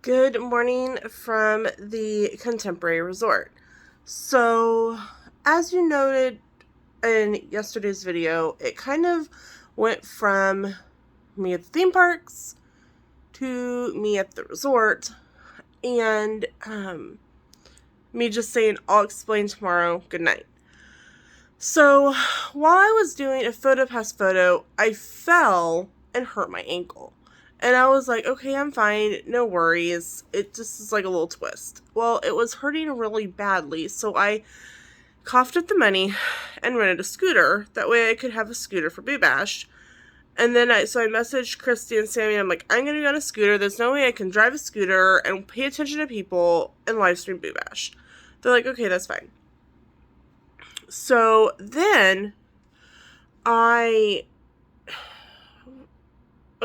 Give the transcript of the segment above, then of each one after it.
Good morning from the Contemporary Resort. So, as you noted in yesterday's video, it kind of went from me at the theme parks to me at the resort, and me just saying, I'll explain tomorrow, good night. So, while I was doing a photo pass photo, I fell and hurt my ankle. And I was like, okay, I'm fine, no worries. It just is like a little twist. Well, it was hurting really badly, so I coughed up the money and rented a scooter. That way I could have a scooter for Boo Bash. And then I messaged Christy and Sammy, and I'm like, I'm going to be on a scooter. There's no way I can drive a scooter and pay attention to people and live stream Boo Bash. They're like, okay, that's fine. So then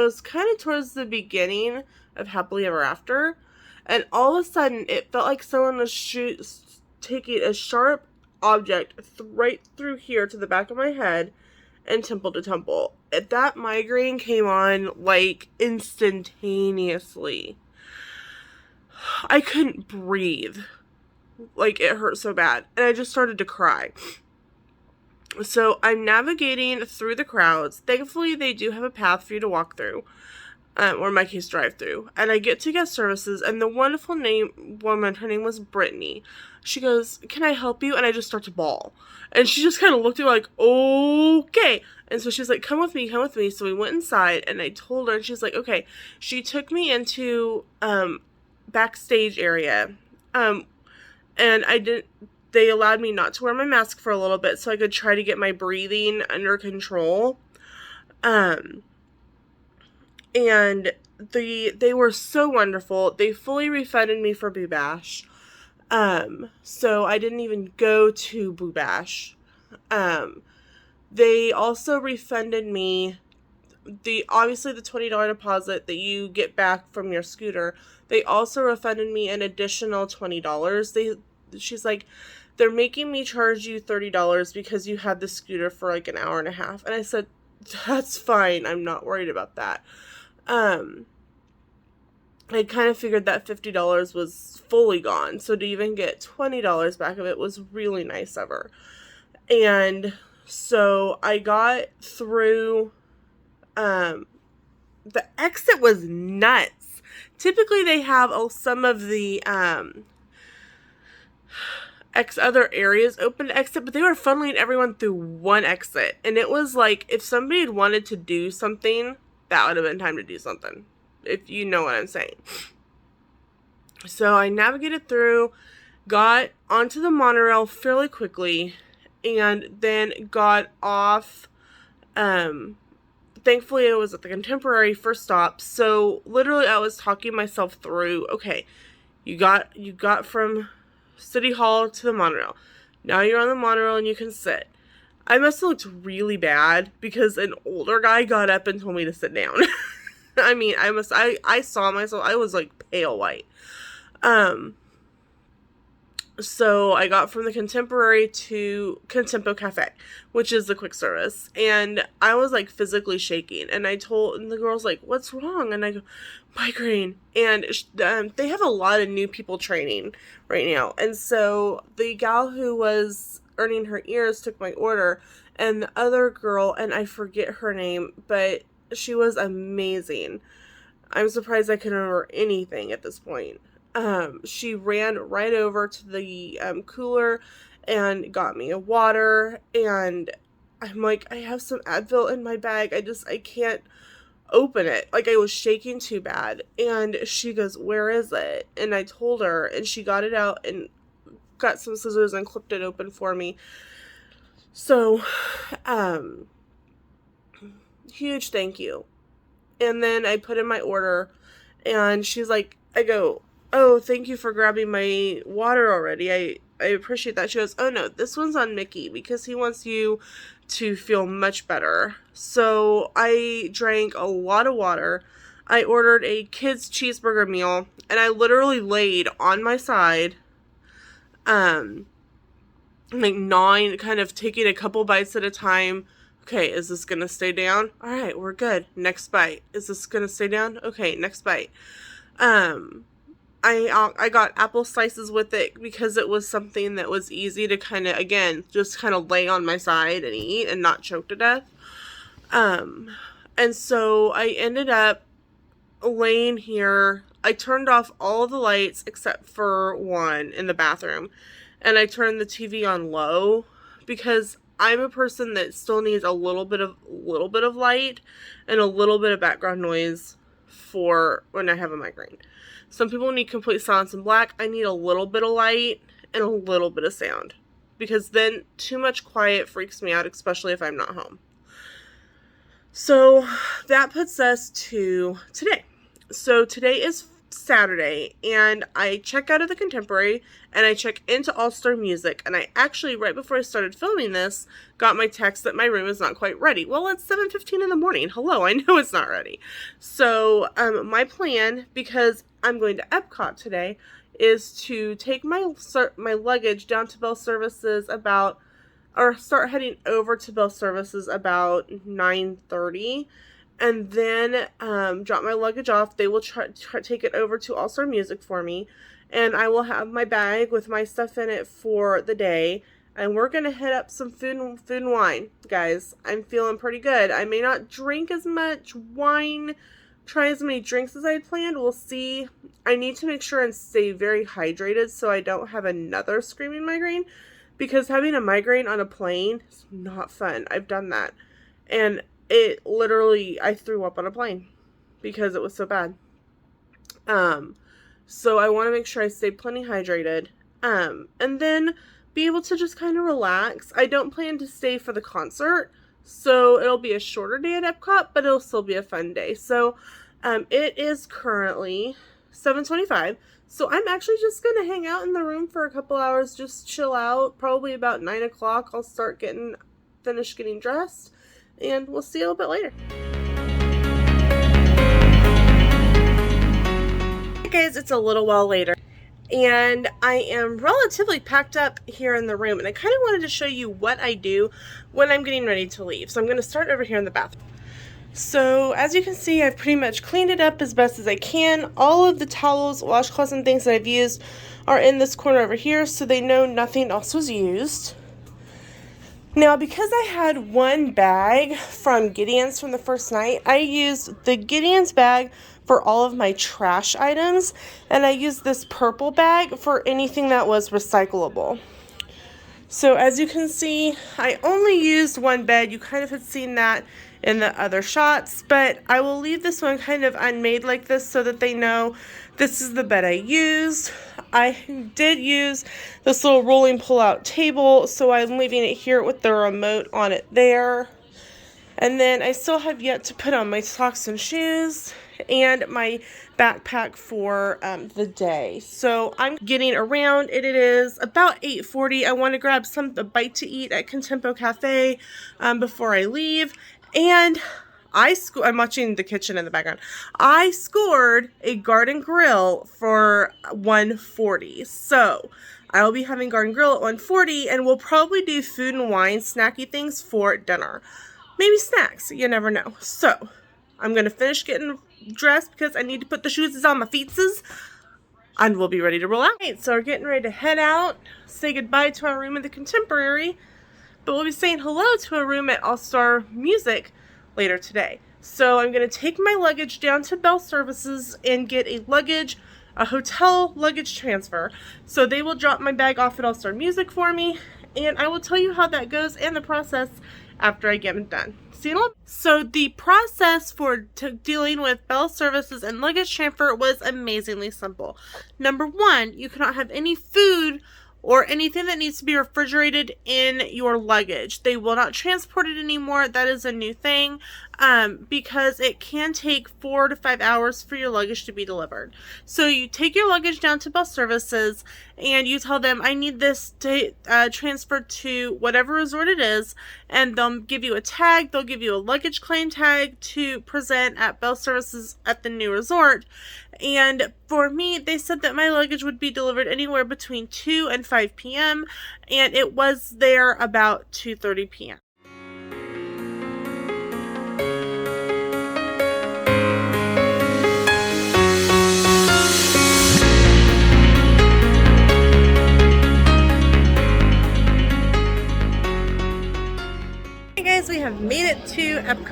it was kind of towards the beginning of Happily Ever After, and all of a sudden it felt like someone was taking a sharp object right through here to the back of my head and temple to temple. That migraine came on like instantaneously. I couldn't breathe. Like, it hurt so bad, and I just started to cry. So I'm navigating through the crowds. Thankfully, they do have a path for you to walk through, or in my case, drive through. And I get to guest services, and the wonderful woman, her name was Brittany. She goes, "Can I help you?" And I just start to bawl. And she just kind of looked at me like, okay. And so she's like, come with me. So we went inside, and I told her, and she's like, okay. She took me into backstage area. And they allowed me not to wear my mask for a little bit so I could try to get my breathing under control. And they were so wonderful. They fully refunded me for Boo Bash. So I didn't even go to Boo Bash. They also refunded me obviously the $20 deposit that you get back from your scooter. They also refunded me an additional $20. She's like, they're making me charge you $30 because you had the scooter for like an hour and a half. And I said, that's fine. I'm not worried about that. I kind of figured that $50 was fully gone. So to even get $20 back of it was really nice of her. And so I got through. The exit was nuts. Typically they have some of the other areas open to exit, but they were funneling everyone through one exit. And it was like, if somebody had wanted to do something, that would have been time to do something, if you know what I'm saying. So I navigated through, got onto the monorail fairly quickly, and then got off. Thankfully, it was at the Contemporary first stop, so literally I was talking myself through, okay, you got from City Hall to the monorail. Now you're on the monorail and you can sit. I must have looked really bad because an older guy got up and told me to sit down. I mean, I saw myself, I was like pale white. So I got from the Contemporary to Contempo Cafe, which is the quick service. And I was like physically shaking. And the girl's like, what's wrong? And I go, migraine. And they have a lot of new people training right now. And so the gal who was earning her ears took my order. And the other girl, and I forget her name, but she was amazing. I'm surprised I can remember anything at this point. She ran right over to the cooler and got me a water, and I'm like, I have some Advil in my bag. I can't open it. Like, I was shaking too bad. And she goes, where is it? And I told her, and she got it out and got some scissors and clipped it open for me. So, huge thank you. And then I put in my order, and she's like, I go, oh, thank you for grabbing my water already. I appreciate that. She goes, oh no, this one's on Mickey because he wants you to feel much better. So I drank a lot of water. I ordered a kid's cheeseburger meal, and I literally laid on my side, like gnawing, kind of taking a couple bites at a time. Okay, is this gonna stay down? All right, we're good. Next bite. Is this gonna stay down? Okay, next bite. I got apple slices with it because it was something that was easy to kind of, again, just kind of lay on my side and eat and not choke to death. And so I ended up laying here. I turned off all of the lights except for one in the bathroom, and I turned the TV on low because I'm a person that still needs a little bit of light and a little bit of background noise for when I have a migraine. Some people need complete silence and black. I need a little bit of light and a little bit of sound, because then too much quiet freaks me out, especially if I'm not home. So that puts us to today. So today is Saturday, and I check out of the Contemporary and I check into All Star Music, and I actually, right before I started filming this, got my text that my room is not quite ready. Well, it's 7:15 in the morning. Hello, I know it's not ready. So my plan, because I'm going to EPCOT today, is to take my luggage down to Bell Services start heading over to Bell Services about 9:30. And then drop my luggage off. They will try take it over to All Star Music for me, and I will have my bag with my stuff in it for the day. And we're gonna hit up some food and wine, guys. I'm feeling pretty good. I may not drink as much wine, try as many drinks as I had planned. We'll see. I need to make sure and stay very hydrated so I don't have another screaming migraine, because having a migraine on a plane is not fun. I've done that, and it literally, I threw up on a plane because it was so bad. So I want to make sure I stay plenty hydrated, and then be able to just kind of relax. I don't plan to stay for the concert, so it'll be a shorter day at EPCOT, but it'll still be a fun day. So, it is currently 7:25. So I'm actually just going to hang out in the room for a couple hours, just chill out. Probably about 9 o'clock, I'll finish getting dressed. And we'll see you a little bit later. Hey guys, it's a little while later, and I am relatively packed up here in the room, and I kind of wanted to show you what I do when I'm getting ready to leave. So I'm going to start over here in the bathroom. So as you can see, I've pretty much cleaned it up as best as I can. All of the towels, washcloths, and things that I've used are in this corner over here, so they know nothing else was used. Now, because I had one bag from Gideon's from the first night, I used the Gideon's bag for all of my trash items, and I used this purple bag for anything that was recyclable. So as you can see, I only used one bed. You kind of had seen that in the other shots, but I will leave this one kind of unmade like this so that they know this is the bed I used. I did use this little rolling pull-out table, so I'm leaving it here with the remote on it there. And then I still have yet to put on my socks and shoes and my backpack for the day. So I'm getting around. It is about 8:40. I want to grab a bite to eat at Contempo Cafe before I leave. And I'm watching the kitchen in the background. I scored a garden grill for $140. So I will be having garden grill at $140, and we'll probably do food and wine, snacky things for dinner. Maybe snacks, you never know. So I'm going to finish getting dressed because I need to put the shoes on my feetses, and we'll be ready to roll out. Right, so we're getting ready to head out, say goodbye to our room at the Contemporary, but we'll be saying hello to a room at All Star Music later today. So I'm going to take my luggage down to Bell Services and get a hotel luggage transfer. So they will drop my bag off at All Star Music for me, and I will tell you how that goes and the process after I get it done. See you in a little. So the process for dealing with Bell Services and luggage transfer was amazingly simple. Number one, you cannot have any food or anything that needs to be refrigerated in your luggage. They will not transport it anymore. That is a new thing, because it can take 4 to 5 hours for your luggage to be delivered. So you take your luggage down to Bus Services and you tell them, I need this to transfer to whatever resort it is, and they'll give you a tag. They'll give you a luggage claim tag to present at Bell Services at the new resort. And for me, they said that my luggage would be delivered anywhere between 2 and 5 p.m. and it was there about 2:30 p.m.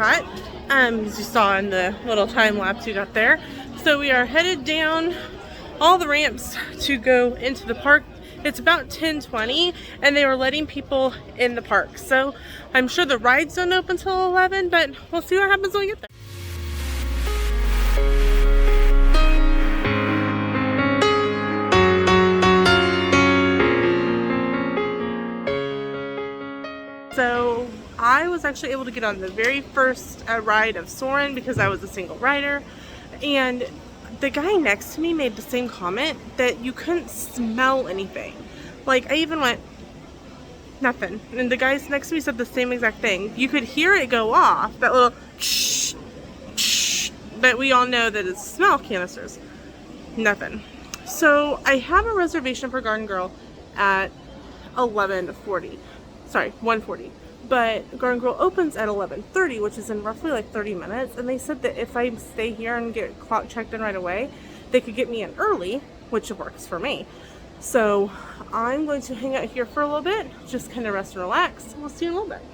EPCOT, as you saw in the little time lapse you got there. So we are headed down all the ramps to go into the park. It's about 10:20 and they were letting people in the park. So I'm sure the rides don't open until 11, but we'll see what happens when we get there. So I was actually able to get on the very first ride of Soarin' because I was a single rider, and the guy next to me made the same comment that you couldn't smell anything. Like, I even went, nothing. And the guys next to me said the same exact thing. You could hear it go off, that little shh, shh, but we all know that it's smell canisters. Nothing. So I have a reservation for Garden Girl at 11:40. Sorry, 1:40. But Garden Girl opens at 11:30, which is in roughly like 30 minutes. And they said that if I stay here and get clock checked in right away, they could get me in early, which works for me. So I'm going to hang out here for a little bit, just kind of rest and relax. We'll see you in a little bit.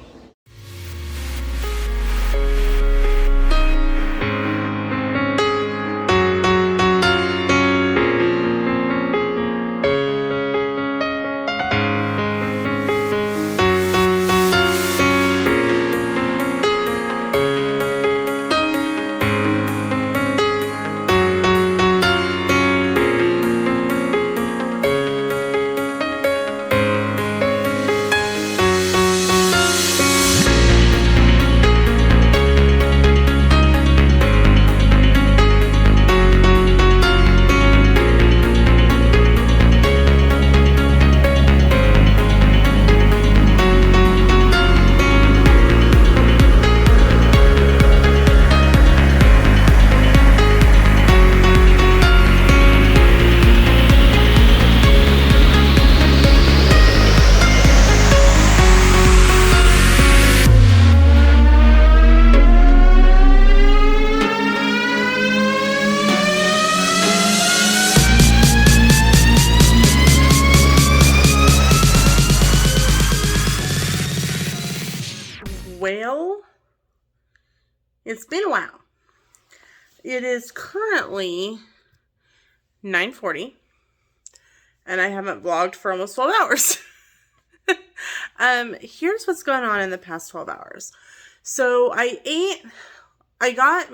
Well, it's been a while. It is currently 9:40 and I haven't vlogged for almost 12 hours. Here's what's going on in the past 12 hours. So I got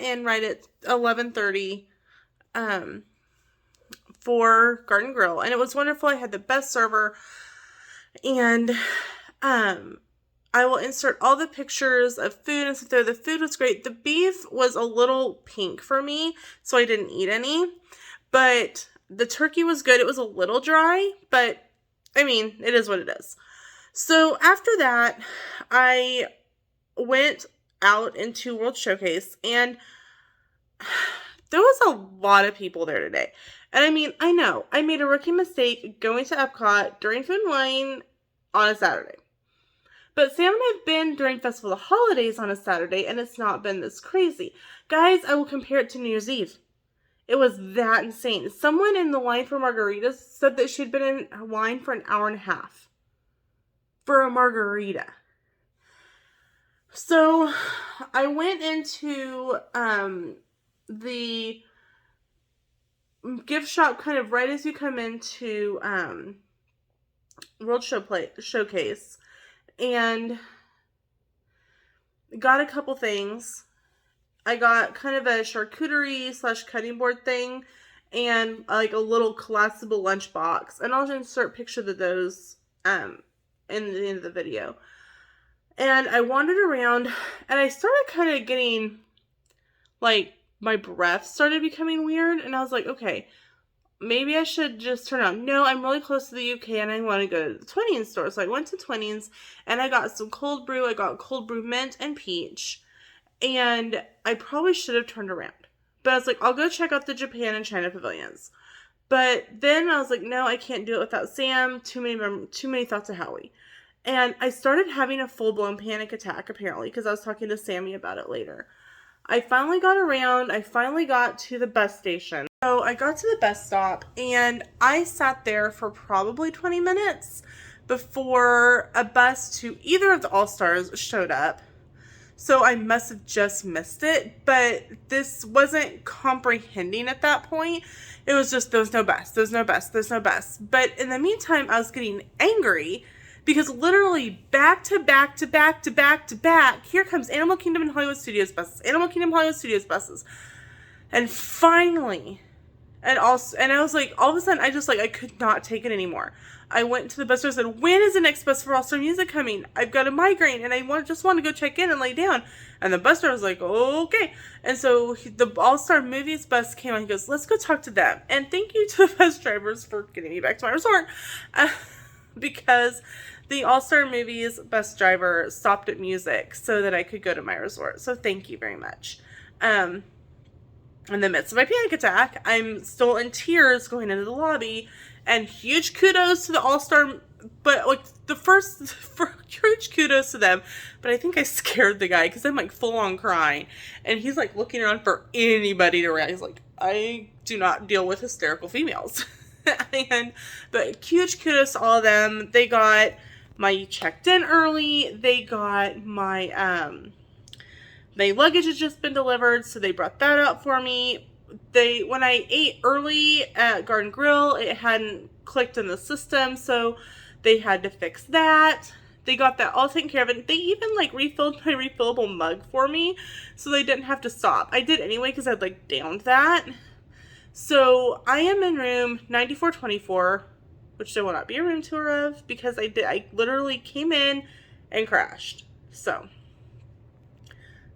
in right at 11:30 for Garden Grill, and it was wonderful. I had the best server, and I will insert all the pictures of food and stuff there. The food was great. The beef was a little pink for me, so I didn't eat any. But the turkey was good. It was a little dry, but I mean, it is what it is. So after that, I went out into World Showcase, and there was a lot of people there today. And I mean, I know I made a rookie mistake going to EPCOT during Food and Wine on a Saturday. But Sam and I have been during Festival of the Holidays on a Saturday, and it's not been this crazy. Guys, I will compare it to New Year's Eve. It was that insane. Someone in the line for margaritas said that she'd been in line for an hour and a half for a margarita. So I went into the gift shop kind of right as you come into World Showcase, and got a couple things. I got kind of a charcuterie / cutting board thing, and like a little collapsible lunchbox. And I'll insert pictures of those in the end of the video. And I wandered around, and I started kind of getting, like, my breath started becoming weird. And I was like, okay, maybe I should just turn on. No, I'm really close to the UK, and I want to go to the Twinings store. So I went to Twinings, and I got some cold brew. I got cold brew mint and peach. And I probably should have turned around. But I was like, I'll go check out the Japan and China pavilions. But then I was like, no, I can't do it without Sam. Too many thoughts of Howie. And I started having a full-blown panic attack, apparently, because I was talking to Sammy about it later. I finally got around. I finally got to the bus station. So I got to the bus stop, and I sat there for probably 20 minutes before a bus to either of the All-Stars showed up. so I must have just missed it, but this wasn't comprehending at that point. It was just, there was no bus, there's no bus, there's no bus. But in the meantime, I was getting angry because literally back to back to back to back to back, here comes Animal Kingdom and Hollywood Studios buses, Animal Kingdom, Hollywood Studios buses. And finally, and I was like, all of a sudden, I could not take it anymore. I went to the bus driver and said, when is the next bus for All Star Music coming? I've got a migraine and I just want to go check in and lay down. And the bus driver was like, okay. And so the All Star Movies bus came on. He goes, let's go talk to them. And thank you to the bus drivers for getting me back to my resort. Because the All Star Movies bus driver stopped at music so that I could go to my resort. So thank you very much. In the midst of my panic attack, I'm still in tears going into the lobby. And huge kudos to the All-Star, but like huge kudos to them. But I think I scared the guy because I'm like full on crying. And he's like looking around for anybody to react. He's like, I do not deal with hysterical females. But huge kudos to all of them. They got my checked in early. They got my luggage has just been delivered, so they brought that up for me. When I ate early at Garden Grill, it hadn't clicked in the system, so they had to fix that. They got that all taken care of, and they even like refilled my refillable mug for me, so they didn't have to stop. I did anyway because I'd like downed that. So I am in room 9424, which there will not be a room tour of because I literally came in and crashed. So,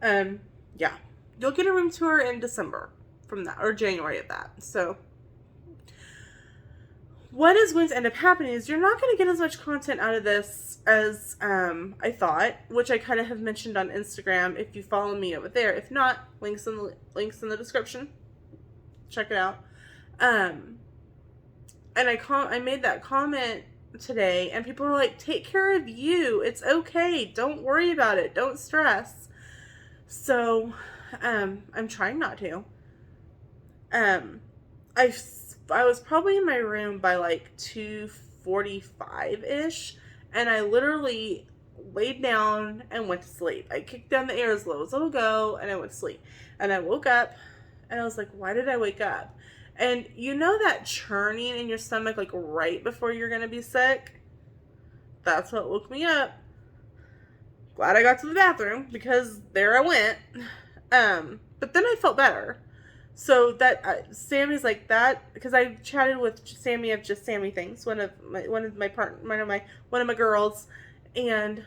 yeah, you'll get a room tour in December from that, or January of that. So what is going to end up happening is you're not going to get as much content out of this as I thought, which I kind of have mentioned on Instagram if you follow me over there. If not, links in the description. Check it out. And I made that comment today, and people were like, take care of you. It's okay. Don't worry about it. Don't stress. So I'm trying not to. I was probably in my room by like 2:45-ish, and I literally laid down and went to sleep. I kicked down the air as low as it'll go, and I went to sleep. And I woke up, and I was like, why did I wake up? And you know that churning in your stomach like right before you're going to be sick? That's what woke me up. Glad I got to the bathroom, because there I went. But then I felt better. So that Sammy's like that, because I chatted with Sammy of Just Sammy Things, one of my girls, and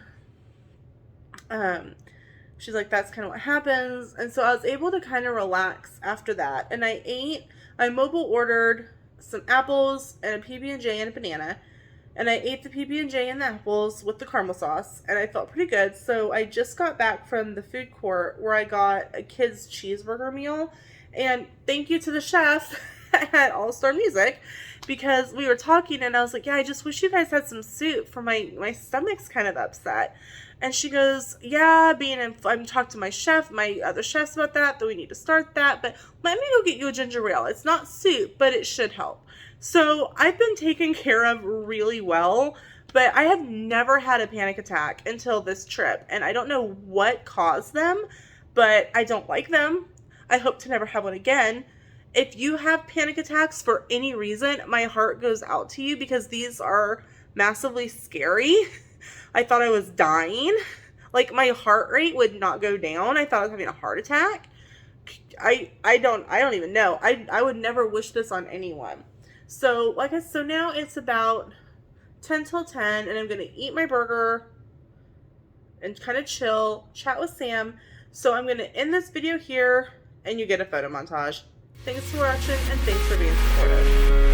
she's like, that's kind of what happens. And so I was able to kind of relax after that. And I mobile ordered some apples and a PB&J and a banana. And I ate the PB&J and the apples with the caramel sauce, and I felt pretty good. So I just got back from the food court where I got a kid's cheeseburger meal. And thank you to the chef at All Star Music, because we were talking and I was like, yeah, I just wish you guys had some soup for my stomach's kind of upset. And she goes, yeah, I'm talking to my other chefs about that we need to start that, but let me go get you a ginger ale. It's not soup, but it should help. So I've been taken care of really well, but I have never had a panic attack until this trip. And I don't know what caused them, but I don't like them. I hope to never have one again. If you have panic attacks for any reason, my heart goes out to you, because these are massively scary. I thought I was dying. Like, my heart rate would not go down. I thought I was having a heart attack. I don't even know. I would never wish this on anyone. So now it's about 10 till 10, and I'm going to eat my burger and kind of chill, chat with Sam. So I'm going to end this video here, and you get a photo montage. Thanks for watching, and thanks for being supportive.